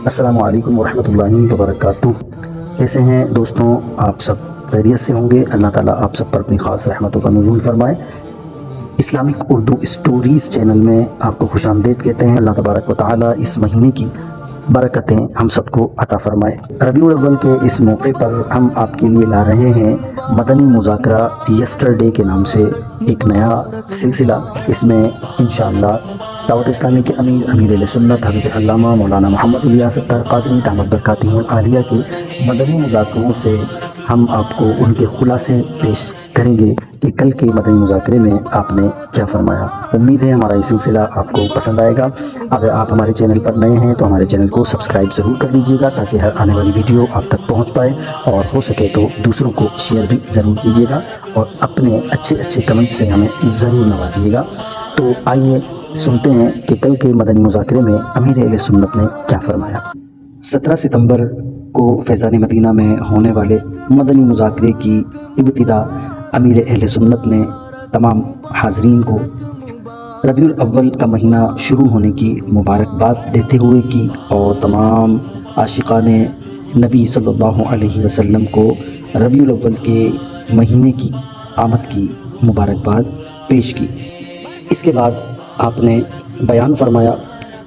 السلام علیکم ورحمۃ اللہ وبرکاتہ۔ کیسے ہیں دوستوں؟ آپ سب خیریت سے ہوں گے۔ اللہ تعالیٰ آپ سب پر اپنی خاص رحمتوں کا نزول فرمائے۔ اسلامک اردو اسٹوریز چینل میں آپ کو خوش آمدید کہتے ہیں۔ اللہ تبارک و تعالیٰ اس مہینے کی برکتیں ہم سب کو عطا فرمائے۔ ربیع الاول کے اس موقع پر ہم آپ کے لیے لا رہے ہیں مدنی مذاکرہ یسٹرڈے کے نام سے ایک نیا سلسلہ۔ اس میں انشاءاللہ دعوت اسلامی کے امیر اہل سنت حضرت علامہ مولانا محمد الیاس اتار قادری دامت برکاتہ العالیہ کے مدنی مذاکروں سے ہم آپ کو ان کے خلاصے پیش کریں گے کہ کل کے مدنی مذاکرے میں آپ نے کیا فرمایا۔ امید ہے ہمارا یہ سلسلہ آپ کو پسند آئے گا۔ اگر آپ ہمارے چینل پر نئے ہیں تو ہمارے چینل کو سبسکرائب ضرور کر لیجیے گا تاکہ ہر آنے والی ویڈیو آپ تک پہنچ پائے، اور ہو سکے تو دوسروں کو شیئر بھی ضرور کیجیے گا، اور اپنے اچھے کمنٹ سے ہمیں ضرور نوازیے گا۔ تو آئیے سنتے ہیں کہ کل کے مدنی مذاکرے میں امیر اہل سنت نے کیا فرمایا۔ 17 ستمبر کو فیضان مدینہ میں ہونے والے مدنی مذاکرے کی ابتدا امیر اہل سنت نے تمام حاضرین کو ربیع الاول کا مہینہ شروع ہونے کی مبارکباد دیتے ہوئے کی، اور تمام عاشقان نبی صلی اللہ علیہ وسلم کو ربیع الاول کے مہینے کی آمد کی مبارکباد پیش کی۔ اس کے بعد آپ نے بیان فرمایا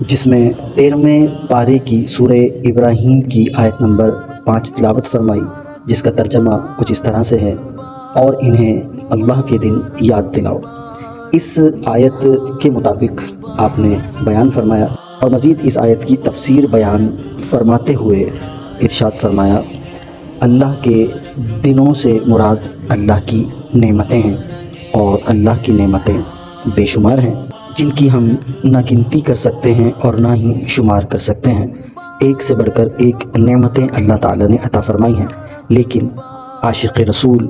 جس میں 13ویں پارے کی سورہ ابراہیم کی آیت نمبر 5 تلاوت فرمائی، جس کا ترجمہ کچھ اس طرح سے ہے: اور انہیں اللہ کے دن یاد دلاؤ۔ اس آیت کے مطابق آپ نے بیان فرمایا، اور مزید اس آیت کی تفسیر بیان فرماتے ہوئے ارشاد فرمایا: اللہ کے دنوں سے مراد اللہ کی نعمتیں ہیں، اور اللہ کی نعمتیں بے شمار ہیں جن کی ہم نہ گنتی کر سکتے ہیں اور نہ ہی شمار کر سکتے ہیں۔ ایک سے بڑھ کر ایک نعمتیں اللہ تعالیٰ نے عطا فرمائی ہیں، لیکن عاشق رسول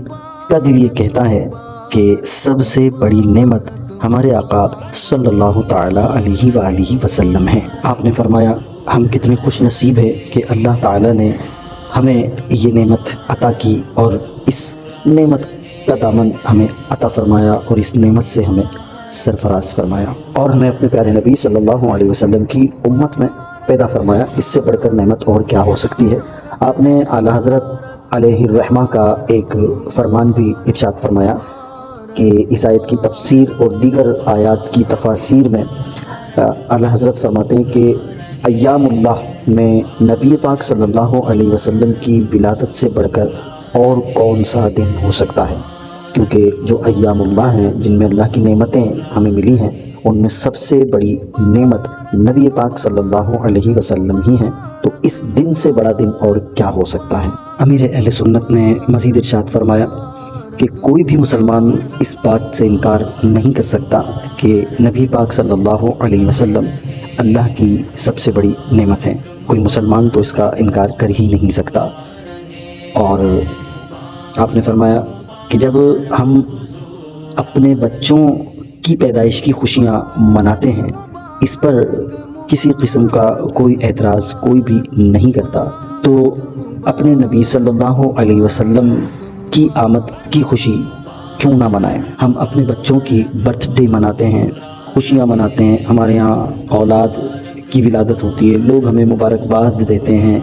کا دل یہ کہتا ہے کہ سب سے بڑی نعمت ہمارے آقا صلی اللہ تعالیٰ علیہ وآلہ وسلم ہے۔ آپ نے فرمایا ہم کتنے خوش نصیب ہیں کہ اللہ تعالیٰ نے ہمیں یہ نعمت عطا کی، اور اس نعمت کا دامن ہمیں عطا فرمایا، اور اس نعمت سے ہمیں سرفراز فرمایا، اور ہمیں اپنے پیارے نبی صلی اللہ علیہ وسلم کی امت میں پیدا فرمایا۔ اس سے بڑھ کر نعمت اور کیا ہو سکتی ہے۔ آپ نے اعلیٰ حضرت علیہ الرحمہ کا ایک فرمان بھی ارشاد فرمایا کہ اس آیت کی تفسیر اور دیگر آیات کی تفاسیر میں اعلیٰ حضرت فرماتے ہیں کہ ایام اللہ میں نبی پاک صلی اللہ علیہ وسلم کی ولادت سے بڑھ کر اور کون سا دن ہو سکتا ہے، کیونکہ جو ایام اللہ ہیں جن میں اللہ کی نعمتیں ہمیں ملی ہیں، ان میں سب سے بڑی نعمت نبی پاک صلی اللہ علیہ وسلم ہی ہیں، تو اس دن سے بڑا دن اور کیا ہو سکتا ہے۔ امیر اہل سنت نے مزید ارشاد فرمایا کہ کوئی بھی مسلمان اس بات سے انکار نہیں کر سکتا کہ نبی پاک صلی اللہ علیہ وسلم اللہ کی سب سے بڑی نعمت ہیں۔ کوئی مسلمان تو اس کا انکار کر ہی نہیں سکتا۔ اور آپ نے فرمایا کہ جب ہم اپنے بچوں کی پیدائش کی خوشیاں مناتے ہیں، اس پر کسی قسم کا کوئی اعتراض کوئی بھی نہیں کرتا، تو اپنے نبی صلی اللہ علیہ وسلم کی آمد کی خوشی کیوں نہ منائیں۔ ہم اپنے بچوں کی برتھ ڈے مناتے ہیں، خوشیاں مناتے ہیں، ہمارے ہاں اولاد کی ولادت ہوتی ہے، لوگ ہمیں مبارکباد دیتے ہیں،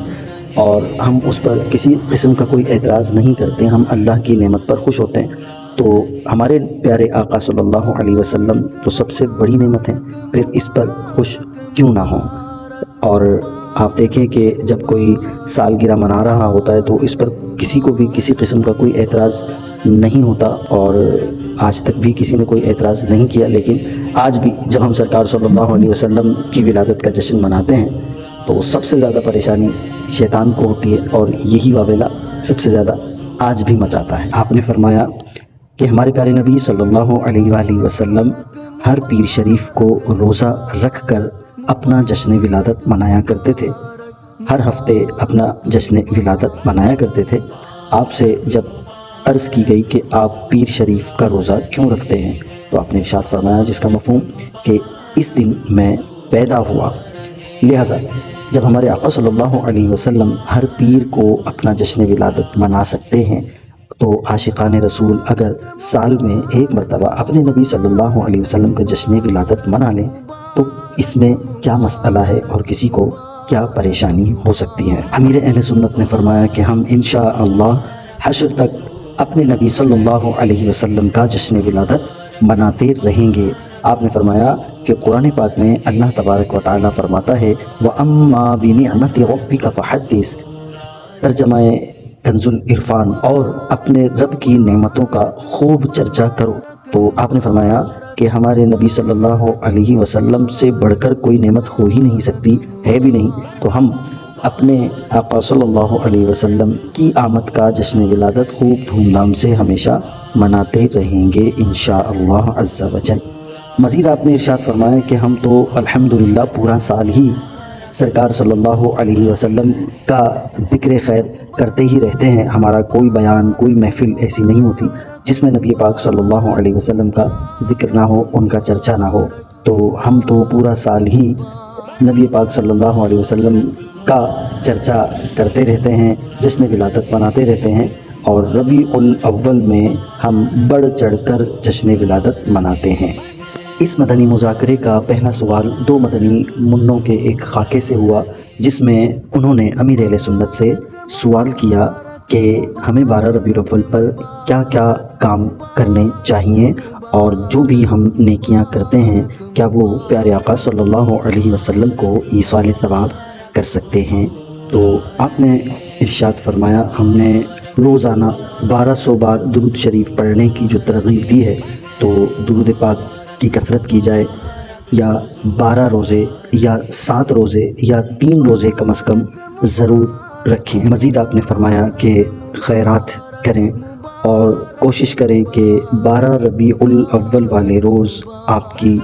اور ہم اس پر کسی قسم کا کوئی اعتراض نہیں کرتے، ہم اللہ کی نعمت پر خوش ہوتے ہیں۔ تو ہمارے پیارے آقا صلی اللہ علیہ وسلم تو سب سے بڑی نعمت ہیں، پھر اس پر خوش کیوں نہ ہوں۔ اور آپ دیکھیں کہ جب کوئی سالگرہ منا رہا ہوتا ہے تو اس پر کسی کو بھی کسی قسم کا کوئی اعتراض نہیں ہوتا، اور آج تک بھی کسی نے کوئی اعتراض نہیں کیا، لیکن آج بھی جب ہم سرکار صلی اللہ علیہ وسلم کی ولادت کا جشن مناتے ہیں تو سب سے زیادہ پریشانی شیطان کو ہوتی ہے، اور یہی واویلا سب سے زیادہ آج بھی مچاتا ہے۔ آپ نے فرمایا کہ ہمارے پیارے نبی صلی اللہ علیہ وآلہ وسلم ہر پیر شریف کو روزہ رکھ کر اپنا جشن ولادت منایا کرتے تھے، ہر ہفتے اپنا جشن ولادت منایا کرتے تھے۔ آپ سے جب عرض کی گئی کہ آپ پیر شریف کا روزہ کیوں رکھتے ہیں، تو آپ نے ارشاد فرمایا جس کا مفہوم کہ اس دن میں پیدا ہوا، لہٰذا جب ہمارے آقا صلی اللہ علیہ وسلم ہر پیر کو اپنا جشن ولادت منا سکتے ہیں، تو عاشقان رسول اگر سال میں ایک مرتبہ اپنے نبی صلی اللہ علیہ وسلم کا جشن ولادت منا لیں تو اس میں کیا مسئلہ ہے اور کسی کو کیا پریشانی ہو سکتی ہے؟ امیر اہل سنت نے فرمایا کہ ہم انشاءاللہ حشر تک اپنے نبی صلی اللہ علیہ وسلم کا جشن ولادت مناتے رہیں گے۔ آپ نے فرمایا کہ قرآن پاک میں اللہ تبارک و تعالیٰ فرماتا ہے وَأَمَّا بِنِعْمَةِ رَبِّكَ فَحَدِّثْ، ترجمہ کنز العرفان، اور اپنے رب کی نعمتوں کا خوب چرچا کرو۔ تو آپ نے فرمایا کہ ہمارے نبی صلی اللہ علیہ وسلم سے بڑھ کر کوئی نعمت ہو ہی نہیں سکتی، ہے بھی نہیں، تو ہم اپنے آقا صلی اللہ علیہ وسلم کی آمد کا جشن ولادت خوب دھوم دھام سے ہمیشہ مناتے رہیں گے انشاءاللہ عز و جل۔ مزید آپ نے ارشاد فرمایا کہ ہم تو الحمدللہ پورا سال ہی سرکار صلی اللہ علیہ وسلم کا ذکر خیر کرتے ہی رہتے ہیں۔ ہمارا کوئی بیان، کوئی محفل ایسی نہیں ہوتی جس میں نبی پاک صلی اللہ علیہ وسلم کا ذکر نہ ہو، ان کا چرچا نہ ہو۔ تو ہم تو پورا سال ہی نبی پاک صلی اللہ علیہ وسلم کا چرچا کرتے رہتے ہیں، جشن ولادت مناتے رہتے ہیں، اور ربیع الاول میں ہم بڑھ چڑھ کر جشن ولادت مناتے ہیں۔ اس مدنی مذاکرے کا پہلا سوال دو مدنی منوں کے ایک خاکے سے ہوا، جس میں انہوں نے امیر اہل سنت سے سوال کیا کہ ہمیں 12 ربیع الاول پر کیا کیا کام کرنے چاہیے، اور جو بھی ہم نیکیاں کرتے ہیں کیا وہ پیارے آقا صلی اللہ علیہ وسلم کو ایصال ثواب کر سکتے ہیں؟ تو آپ نے ارشاد فرمایا ہم نے روزانہ 1200 بار درود شریف پڑھنے کی جو ترغیب دی ہے، تو درود پاک کی کثرت کی جائے، یا 12 روزے یا 7 روزے یا 3 روزے کم از کم ضرور رکھیں۔ مزید آپ نے فرمایا کہ خیرات کریں اور کوشش کریں کہ 12 ربیع الاول والے روز آپ کی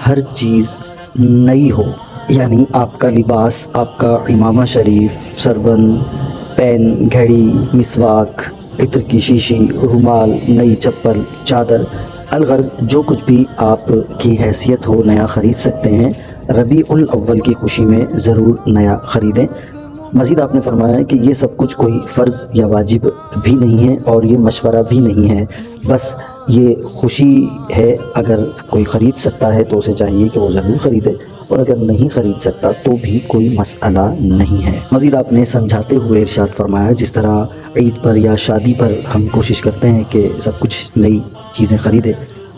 ہر چیز نئی ہو، یعنی آپ کا لباس، آپ کا امامہ شریف، سربند، پین، گھڑی، مسواک، عطر کی شیشی، رومال، نئی چپل، چادر، الغرض جو کچھ بھی آپ کی حیثیت ہو نیا خرید سکتے ہیں، ربیع الاول کی خوشی میں ضرور نیا خریدیں۔ مزید آپ نے فرمایا کہ یہ سب کچھ کوئی فرض یا واجب بھی نہیں ہے اور یہ مشورہ بھی نہیں ہے، بس یہ خوشی ہے۔ اگر کوئی خرید سکتا ہے تو اسے چاہیے کہ وہ ضرور خریدے، اور اگر نہیں خرید سکتا تو بھی کوئی مسئلہ نہیں ہے۔ مزید آپ نے سمجھاتے ہوئے ارشاد فرمایا جس طرح عید پر یا شادی پر ہم کوشش کرتے ہیں کہ سب کچھ نئی چیزیں خریدیں،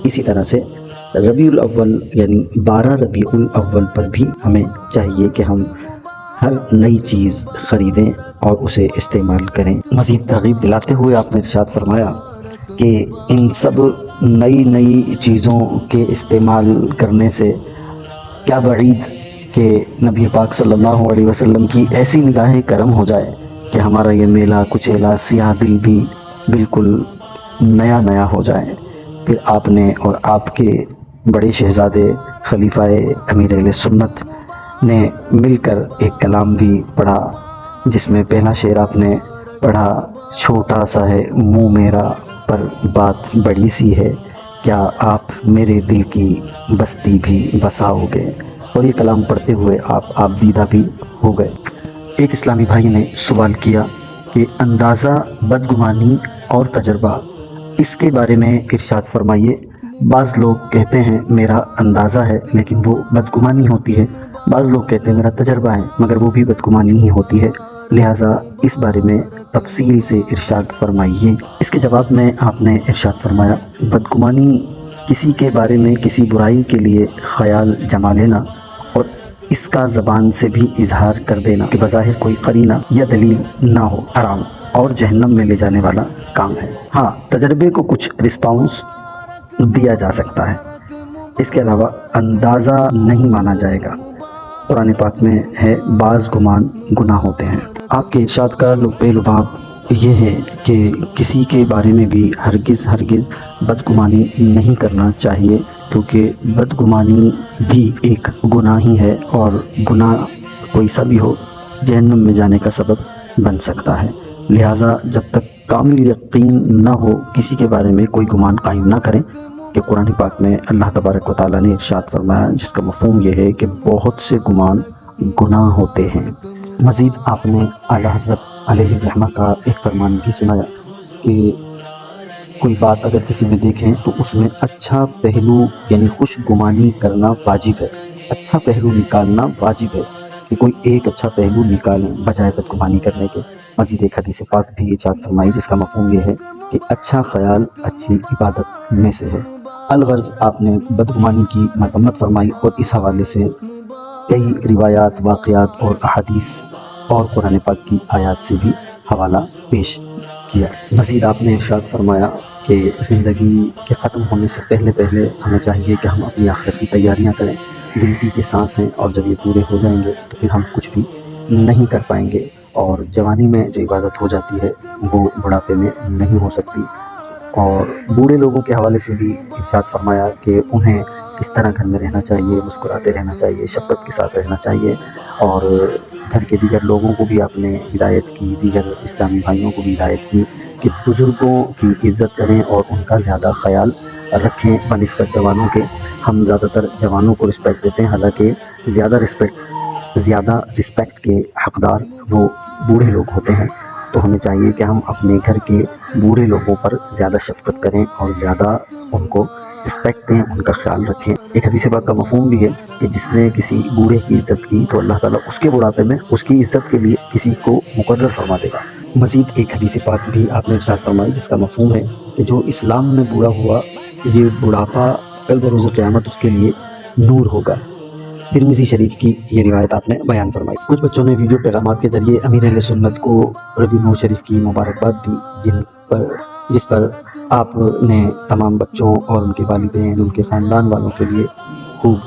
اسی طرح سے ربیع الاول یعنی 12 ربیع الاول پر بھی ہمیں چاہیے کہ ہم ہر نئی چیز خریدیں اور اسے استعمال کریں۔ مزید ترغیب دلاتے ہوئے آپ نے ارشاد فرمایا کہ ان سب نئی چیزوں کے استعمال کرنے سے کیا بعید کہ نبی پاک صلی اللہ علیہ وسلم کی ایسی نگاہ کرم ہو جائے کہ ہمارا یہ میلہ کچیلا سیاہ دل بھی بالکل نیا ہو جائے۔ پھر آپ نے اور آپ کے بڑے شہزادے خلیفہ امیر اہل سنت نے مل کر ایک کلام بھی پڑھا، جس میں پہلا شعر آپ نے پڑھا چھوٹا سا ہے منہ میرا پر بات بڑی سی ہے، کیا آپ میرے دل کی بستی بھی بساؤ گے، اور یہ کلام پڑھتے ہوئے آپ دیدہ بھی ہو گئے۔ ایک اسلامی بھائی نے سوال کیا کہ اندازہ، بدگمانی اور تجربہ، اس کے بارے میں ارشاد فرمائیے۔ بعض لوگ کہتے ہیں میرا اندازہ ہے لیکن وہ بدگمانی ہوتی ہے، بعض لوگ کہتے ہیں میرا تجربہ ہے مگر وہ بھی بدگمانی ہی ہوتی ہے، لہٰذا اس بارے میں تفصیل سے ارشاد فرمائیے۔ اس کے جواب میں آپ نے ارشاد فرمایا بدگمانی کسی کے بارے میں کسی برائی کے لیے خیال جما لینا اور اس کا زبان سے بھی اظہار کر دینا کہ بظاہر کوئی قرینہ یا دلیل نہ ہو، حرام اور جہنم میں لے جانے والا کام ہے۔ ہاں، تجربے کو کچھ رسپانس دیا جا سکتا ہے، اس کے علاوہ اندازہ نہیں مانا جائے گا۔ قرآن پاک میں ہے بعض گمان گناہ ہوتے ہیں۔ آپ کے ارشاد کا لب لباب یہ ہے کہ کسی کے بارے میں بھی ہرگز بدگمانی نہیں کرنا چاہیے، کیونکہ بدگمانی بھی ایک گناہ ہی ہے، اور گناہ کوئی سا بھی ہو جہنم میں جانے کا سبب بن سکتا ہے۔ لہٰذا جب تک کامل یقین نہ ہو کسی کے بارے میں کوئی گمان قائم نہ کریں، کہ قرآن پاک میں اللہ تبارک و تعالیٰ نے ارشاد فرمایا جس کا مفہوم یہ ہے کہ بہت سے گمان گناہ ہوتے ہیں۔ مزید آپ نے اعلیٰ حضرت علیہ الرحمہ کا ایک فرمان بھی سنایا کہ کوئی بات اگر کسی میں دیکھیں تو اس میں اچھا پہلو یعنی خوش گمانی کرنا واجب ہے، اچھا پہلو نکالنا واجب ہے کہ کوئی ایک اچھا پہلو نکالیں بجائے بدگمانی کرنے کے۔ مزید ایک حدیث پاک بھی ارشاد فرمائی جس کا مفہوم یہ ہے کہ اچھا خیال اچھی عبادت میں سے ہے۔ الغرض آپ نے بدگمانی کی مذمت فرمائی اور اس حوالے سے کئی روایات، واقعات اور احادیث اور قرآن پاک کی آیات سے بھی حوالہ پیش کیا۔ مزید آپ نے ارشاد فرمایا کہ زندگی کے ختم ہونے سے پہلے ہمیں چاہیے کہ ہم اپنی آخرت کی تیاریاں کریں۔ گنتی کے سانس ہیں اور جب یہ پورے ہو جائیں گے تو پھر ہم کچھ بھی نہیں کر پائیں گے، اور جوانی میں جو عبادت ہو جاتی ہے وہ بڑھاپے میں نہیں ہو سکتی۔ اور بوڑھے لوگوں کے حوالے سے بھی ارشاد فرمایا کہ انہیں کس طرح گھر میں رہنا چاہیے، مسکراتے رہنا چاہیے، شفقت کے ساتھ رہنا چاہیے، اور گھر کے دیگر لوگوں کو بھی آپ نے ہدایت کی، دیگر اسلامی بھائیوں کو بھی ہدایت کی کہ بزرگوں کی عزت کریں اور ان کا زیادہ خیال رکھیں بنسبت جوانوں کے۔ ہم زیادہ تر جوانوں کو رسپیکٹ دیتے ہیں، حالانکہ زیادہ رسپیکٹ کے حقدار وہ بوڑھے لوگ ہوتے ہیں۔ تو ہمیں چاہیے کہ ہم اپنے گھر کے بوڑھے لوگوں پر زیادہ شفقت کریں اور زیادہ ان کو رسپیکٹ دیں، ان کا خیال رکھیں۔ ایک حدیث پاک کا مفہوم بھی ہے کہ جس نے کسی بوڑھے کی عزت کی تو اللہ تعالیٰ اس کے بڑھاپے میں اس کی عزت کے لیے کسی کو مقرر فرما دے گا۔ مزید ایک حدیث پاک بھی آپ نے ارشاد فرمائی جس کا مفہوم ہے کہ جو اسلام میں بوڑھا ہوا، یہ بڑھاپا کل بروز قیامت اس کے لیے نور ہوگا۔ ترمذی شریف کی یہ روایت آپ نے بیان فرمائی۔ کچھ بچوں نے ویڈیو پیغامات کے ذریعے امیر اہل سنت کو ربیع نور شریف کی مبارکباد دی، جس پر آپ نے تمام بچوں اور ان کے والدین، ان کے خاندان والوں کے لیے خوب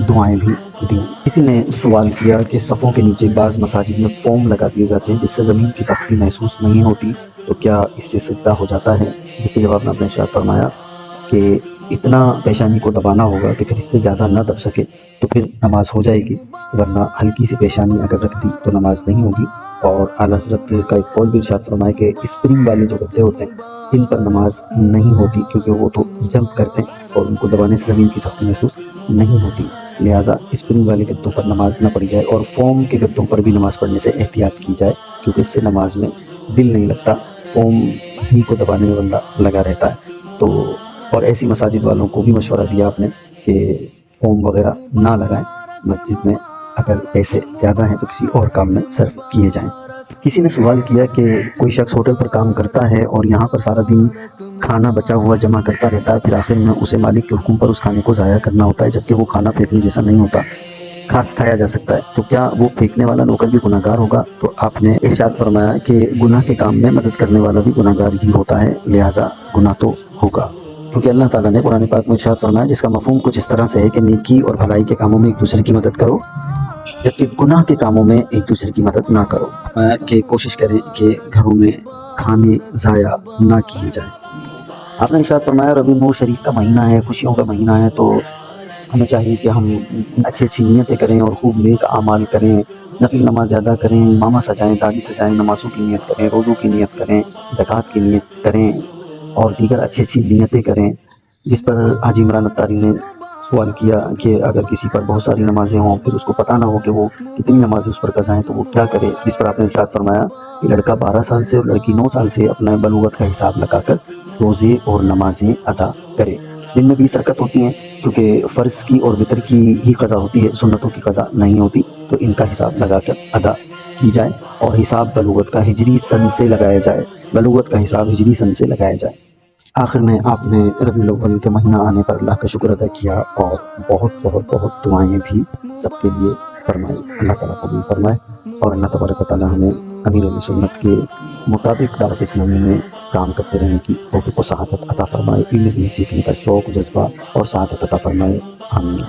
دعائیں بھی دیں۔ کسی نے سوال کیا کہ صفوں کے نیچے بعض مساجد میں فوم لگا دیے جاتے ہیں جس سے زمین کی سختی محسوس نہیں ہوتی، تو کیا اس سے سجدہ ہو جاتا ہے؟ جس کے جواب میں آپ نے ارشاد فرمایا کہ اتنا پیشانی کو دبانا ہوگا کہ پھر اس سے زیادہ نہ دب سکے تو پھر نماز ہو جائے گی، ورنہ ہلکی سی پیشانی اگر رکھ دی تو نماز نہیں ہوگی۔ اور اعلیٰ حضرت کا ایک قول بھی ارشاد فرمایا کہ اسپرنگ والے جو گدے ہوتے ہیں ان پر نماز نہیں ہوتی، کیونکہ وہ تو جمپ کرتے ہیں اور ان کو دبانے سے زمین کی سختی محسوس نہیں ہوتی، لہٰذا اسپرنگ والے گدوں پر نماز نہ پڑھی جائے، اور فوم کے گدوں پر بھی نماز پڑھنے سے احتیاط کی جائے، کیونکہ اس سے نماز میں دل نہیں لگتا، فوم ہی کو دبانے میں بندہ لگا رہتا ہے۔ تو اور ایسی مساجد والوں کو بھی مشورہ دیا آپ نے کہ فوم وغیرہ نہ لگائیں، مسجد میں اگر پیسے زیادہ ہیں تو کسی اور کام میں صرف کیے جائیں۔ کسی نے سوال کیا کہ کوئی شخص ہوٹل پر کام کرتا ہے اور یہاں پر سارا دن کھانا بچا ہوا جمع کرتا رہتا ہے، پھر آخر میں اسے مالک کے حکم پر اس کھانے کو ضائع کرنا ہوتا ہے، جبکہ وہ کھانا پھینکنے جیسا نہیں ہوتا، کھایا جا سکتا ہے، تو کیا وہ پھینکنے والا نوکر بھی گناہ گار ہوگا؟ تو آپ نے ارشاد فرمایا کہ گناہ کے کام میں مدد کرنے والا بھی گناہ گار ہی ہوتا ہے، لہٰذا گناہ تو ہوگا، کیونکہ اللہ تعالیٰ نے قرآن پاک میں ارشاد فرمایا جس کا مفہوم کچھ اس طرح سے ہے کہ نیکی اور بھلائی کے کاموں میں ایک دوسرے کی مدد کرو، جبکہ گناہ کے کاموں میں ایک دوسرے کی مدد نہ کرو، کہ کوشش کریں کہ گھروں میں کھانے ضائع نہ کیے جائیں۔ آپ نے ارشاد فرمایا ربیع نور شریف کا مہینہ ہے، خوشیوں کا مہینہ ہے، تو ہمیں چاہیے کہ ہم اچھی نیتیں کریں اور خوب نیک اعمال کریں، نفل نماز زیادہ کریں، ماما سجائیں، دادی سجائیں، نمازوں کی نیت کریں، روزوں کی نیت کریں، زکوٰۃ کی نیت کریں اور دیگر اچھی نیتیں کریں۔ جس پر حاجی عمران اتاری نے سوال کیا کہ اگر کسی پر بہت ساری نمازیں ہوں پھر اس کو پتہ نہ ہو کہ وہ کتنی نمازیں اس پر قضا ہیں تو وہ کیا کرے، جس پر آپ نے ارشاد فرمایا کہ لڑکا 12 سال سے اور لڑکی 9 سال سے اپنا بلوغت کا حساب لگا کر روزے اور نمازیں ادا کرے۔ دن میں 20 رکعت ہوتی ہیں، کیونکہ فرض کی اور وتر کی ہی قضا ہوتی ہے، سنتوں کی قضا نہیں ہوتی، تو ان کا حساب لگا کر ادا کی جائے اور حساب بلوغت کا ہجری سن سے لگایا جائے، بلوغت کا حساب ہجری سن سے لگایا جائے۔ آخر میں آپ نے ربیع الاول کے مہینہ آنے پر اللہ کا شکر ادا کیا اور بہت دعائیں بھی سب کے لیے فرمائی۔ اللہ تعالیٰ قبول فرمائے اور اللہ تبارک و تعالیٰ ہمیں امیر اہل سنت کے مطابق دعوت اسلامی میں کام کرتے رہنے کی توفیق و سعادت عطا فرمائے، علم دین سیکھنے کا شوق، جذبہ اور سعادت عطا فرمائے، آمین۔